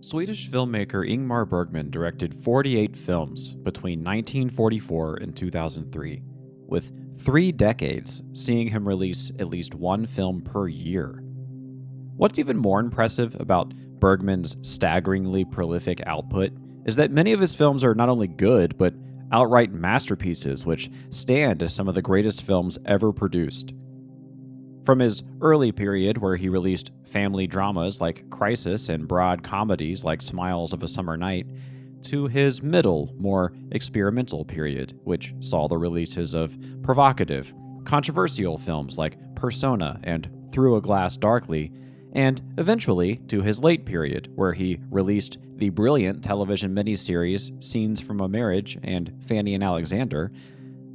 Swedish filmmaker Ingmar Bergman directed 48 films between 1944 and 2003, with 3 decades seeing him release at least one film per year. What's even more impressive about Bergman's staggeringly prolific output is that many of his films are not only good, but outright masterpieces which stand as some of the greatest films ever produced. From his early period, where he released family dramas like Crisis and broad comedies like Smiles of a Summer Night, to his middle, more experimental period, which saw the releases of provocative, controversial films like Persona and Through a Glass Darkly, and eventually to his late period, where he released the brilliant television miniseries Scenes from a Marriage and Fanny and Alexander.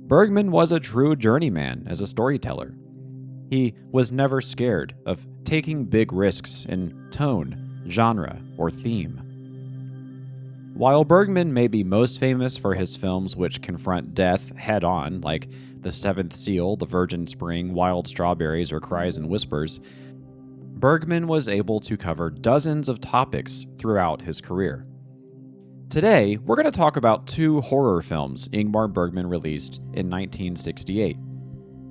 Bergman was a true journeyman as a storyteller. He was never scared of taking big risks in tone, genre, or theme. While Bergman may be most famous for his films which confront death head-on, like The Seventh Seal, The Virgin Spring, Wild Strawberries, or Cries and Whispers, Bergman was able to cover dozens of topics throughout his career. Today, we're going to talk about 2 horror films Ingmar Bergman released in 1968.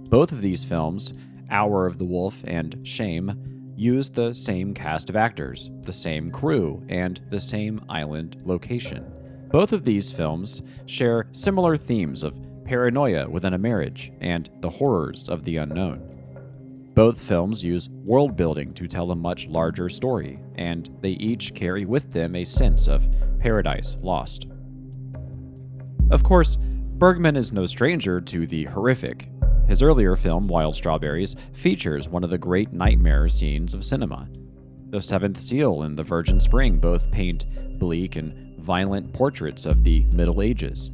Both of these films, Hour of the Wolf and Shame, used the same cast of actors, the same crew, and the same island location. Both of these films share similar themes of paranoia within a marriage and the horrors of the unknown. Both films use world building to tell a much larger story, and they each carry with them a sense of paradise lost. Of course, Bergman is no stranger to the horrific. His earlier film, Wild Strawberries, features one of the great nightmare scenes of cinema. The Seventh Seal and The Virgin Spring both paint bleak and violent portraits of the Middle Ages.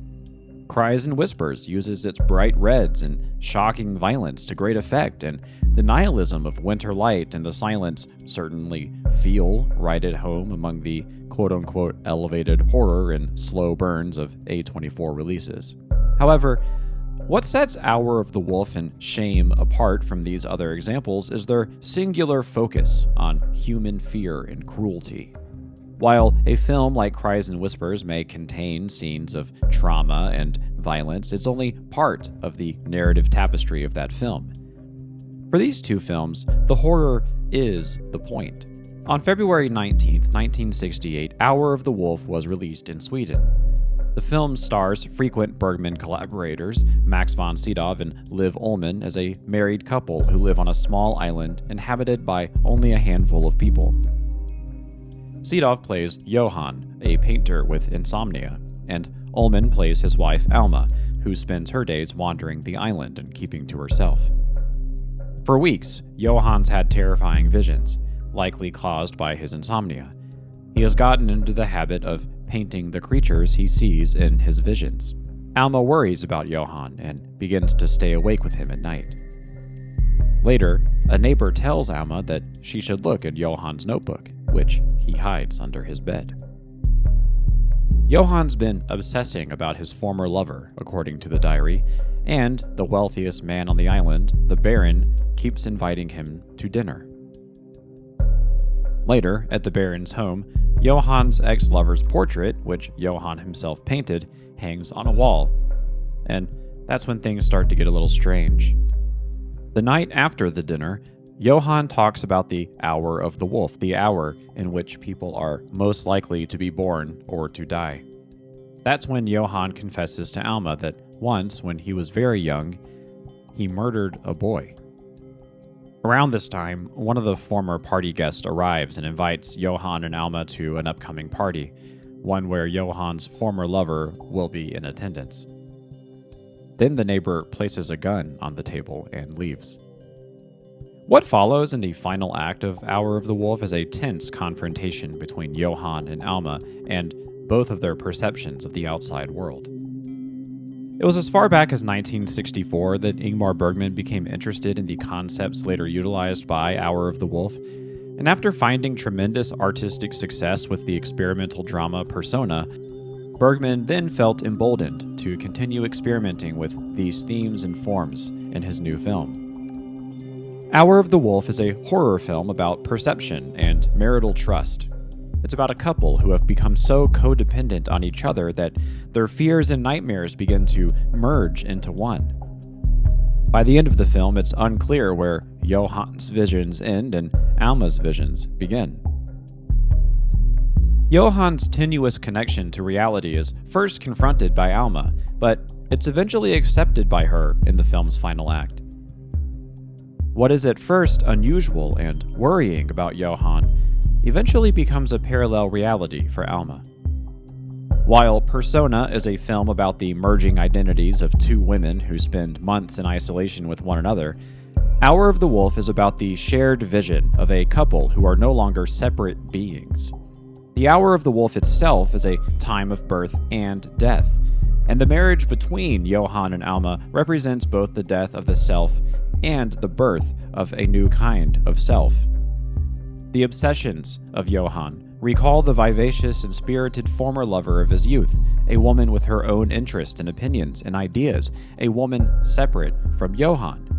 Cries and Whispers uses its bright reds and shocking violence to great effect, and the nihilism of Winter Light and the silence certainly feel right at home among the quote-unquote elevated horror and slow burns of A24 releases. However, what sets Hour of the Wolf and Shame apart from these other examples is their singular focus on human fear and cruelty. While a film like Cries and Whispers may contain scenes of trauma and violence, it's only part of the narrative tapestry of that film. For these 2 films, the horror is the point. On February 19, 1968, Hour of the Wolf was released in Sweden. The film stars frequent Bergman collaborators Max von Sydow and Liv Ullmann as a married couple who live on a small island inhabited by only a handful of people. Sydow plays Johan, a painter with insomnia, and Ullmann plays his wife Alma, who spends her days wandering the island and keeping to herself. For weeks, Johan's had terrifying visions, likely caused by his insomnia. He has gotten into the habit of painting the creatures he sees in his visions. Alma worries about Johan and begins to stay awake with him at night. Later, a neighbor tells Alma that she should look at Johan's notebook, which he hides under his bed. Johan's been obsessing about his former lover, according to the diary, and the wealthiest man on the island, the Baron, keeps inviting him to dinner. Later, at the Baron's home, Johan's ex-lover's portrait, which Johan himself painted, hangs on a wall. And that's when things start to get a little strange. The night after the dinner, Johan talks about the hour of the wolf, the hour in which people are most likely to be born or to die. That's when Johan confesses to Alma that once, when he was very young, he murdered a boy. Around this time, one of the former party guests arrives and invites Johan and Alma to an upcoming party, one where Johan's former lover will be in attendance. Then the neighbor places a gun on the table and leaves. What follows in the final act of Hour of the Wolf is a tense confrontation between Johan and Alma and both of their perceptions of the outside world. It was as far back as 1964 that Ingmar Bergman became interested in the concepts later utilized by Hour of the Wolf, and after finding tremendous artistic success with the experimental drama Persona, Bergman then felt emboldened to continue experimenting with these themes and forms in his new film. Hour of the Wolf is a horror film about perception and marital trust. It's about a couple who have become so codependent on each other that their fears and nightmares begin to merge into one. By the end of the film, it's unclear where Johann's visions end and Alma's visions begin. Johann's tenuous connection to reality is first confronted by Alma, but it's eventually accepted by her in the film's final act. What is at first unusual and worrying about Johann eventually becomes a parallel reality for Alma. While Persona is a film about the merging identities of two women who spend months in isolation with one another, Hour of the Wolf is about the shared vision of a couple who are no longer separate beings. The Hour of the Wolf itself is a time of birth and death, and the marriage between Johann and Alma represents both the death of the self and the birth of a new kind of self. The obsessions of Johann recall the vivacious and spirited former lover of his youth, a woman with her own interests and opinions and ideas, a woman separate from Johann.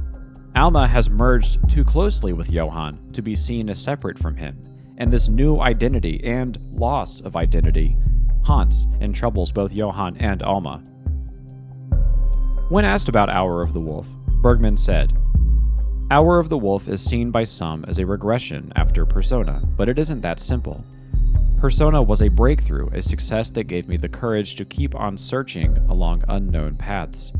Alma has merged too closely with Johann to be seen as separate from him, and this new identity and loss of identity haunts and troubles both Johann and Alma. When asked about Hour of the Wolf, Bergman said, "Hour of the Wolf is seen by some as a regression after Persona, but it isn't that simple. Persona was a breakthrough, a success that gave me the courage to keep on searching along unknown paths.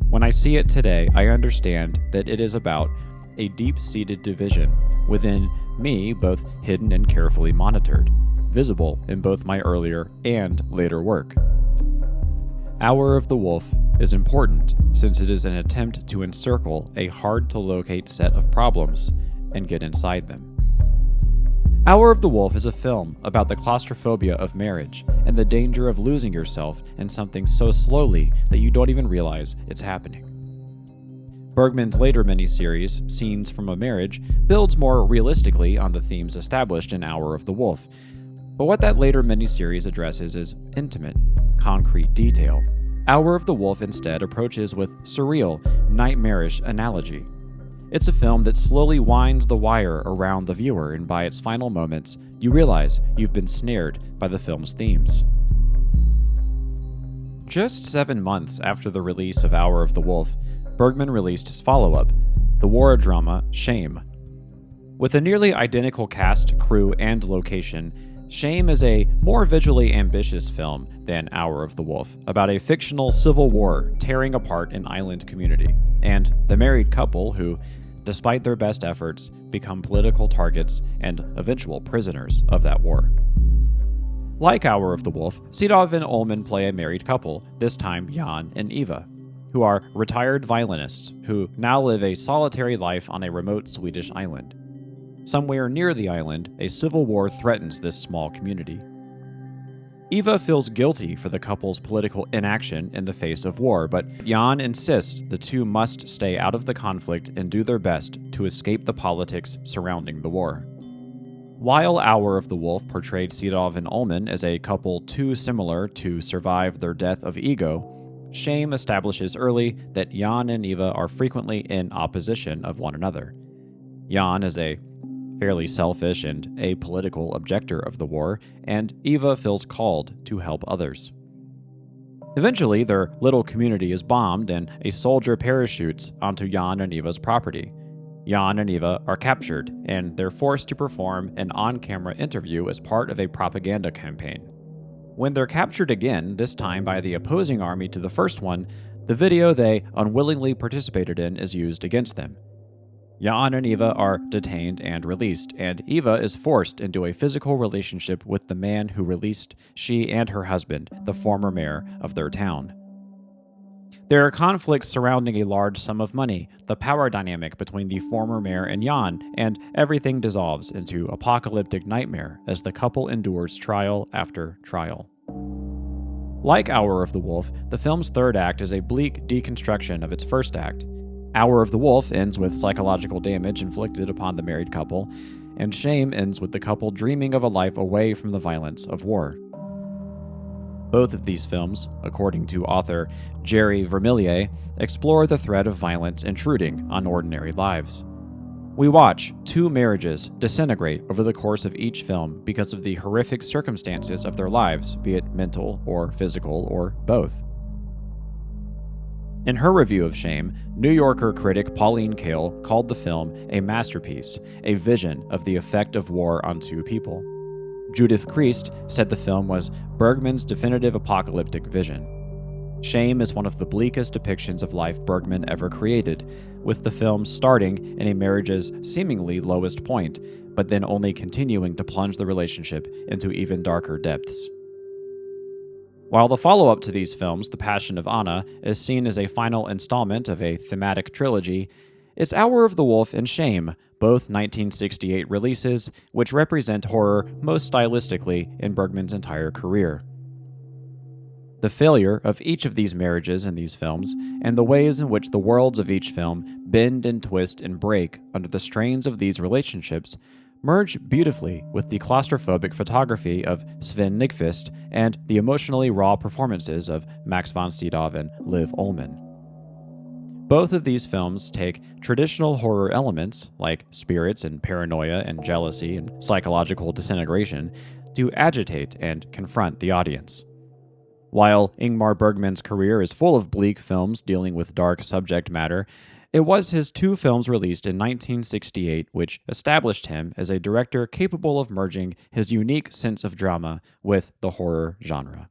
When I see it today, I understand that it is about a deep-seated division within me, both hidden and carefully monitored, visible in both my earlier and later work. Hour of the Wolf is important since it is an attempt to encircle a hard-to-locate set of problems and get inside them. Hour of the Wolf is a film about the claustrophobia of marriage and the danger of losing yourself in something so slowly that you don't even realize it's happening. Bergman's later miniseries, Scenes from a Marriage, builds more realistically on the themes established in Hour of the Wolf, but what that later miniseries addresses is intimate, concrete detail. Hour of the Wolf instead approaches with surreal, nightmarish analogy. It's a film that slowly winds the wire around the viewer, and by its final moments, you realize you've been snared by the film's themes. Just 7 months after the release of Hour of the Wolf, Bergman released his follow-up, the war drama Shame. With a nearly identical cast, crew, and location, Shame is a more visually ambitious film than Hour of the Wolf, about a fictional civil war tearing apart an island community, and the married couple who, despite their best efforts, become political targets and eventual prisoners of that war. Like Hour of the Wolf, Sedov and Ullman play a married couple, this time Jan and Eva, who are retired violinists who now live a solitary life on a remote Swedish island. Somewhere near the island, a civil war threatens this small community. Eva feels guilty for the couple's political inaction in the face of war, but Jan insists the two must stay out of the conflict and do their best to escape the politics surrounding the war. While Hour of the Wolf portrayed Sedov and Ullman as a couple too similar to survive their death of ego, Shame establishes early that Jan and Eva are frequently in opposition of one another. Jan is a fairly selfish and apolitical objector of the war, and Eva feels called to help others. Eventually, their little community is bombed and a soldier parachutes onto Jan and Eva's property. Jan and Eva are captured, and they're forced to perform an on-camera interview as part of a propaganda campaign. When they're captured again, this time by the opposing army to the first one, the video they unwillingly participated in is used against them. Jan and Eva are detained and released, and Eva is forced into a physical relationship with the man who released she and her husband, the former mayor of their town. There are conflicts surrounding a large sum of money, the power dynamic between the former mayor and Jan, and everything dissolves into apocalyptic nightmare as the couple endures trial after trial. Like Hour of the Wolf, the film's third act is a bleak deconstruction of its first act. Hour of the Wolf ends with psychological damage inflicted upon the married couple, and Shame ends with the couple dreaming of a life away from the violence of war. Both of these films, according to author Jerry Vermillier, explore the threat of violence intruding on ordinary lives. We watch two marriages disintegrate over the course of each film because of the horrific circumstances of their lives, be it mental or physical or both. In her review of Shame, New Yorker critic Pauline Kael called the film a masterpiece, a vision of the effect of war on two people. Judith Kriest said the film was Bergman's definitive apocalyptic vision. Shame is one of the bleakest depictions of life Bergman ever created, with the film starting in a marriage's seemingly lowest point, but then only continuing to plunge the relationship into even darker depths. While the follow-up to these films, The Passion of Anna, is seen as a final installment of a thematic trilogy, it's Hour of the Wolf and Shame, both 1968 releases, which represent horror most stylistically in Bergman's entire career. The failure of each of these marriages in these films, and the ways in which the worlds of each film bend and twist and break under the strains of these relationships, merge beautifully with the claustrophobic photography of Sven Nykvist and the emotionally raw performances of Max von Sydow and Liv Ullmann. Both of these films take traditional horror elements, like spirits and paranoia and jealousy and psychological disintegration, to agitate and confront the audience. While Ingmar Bergman's career is full of bleak films dealing with dark subject matter, it was his two films released in 1968 which established him as a director capable of merging his unique sense of drama with the horror genre.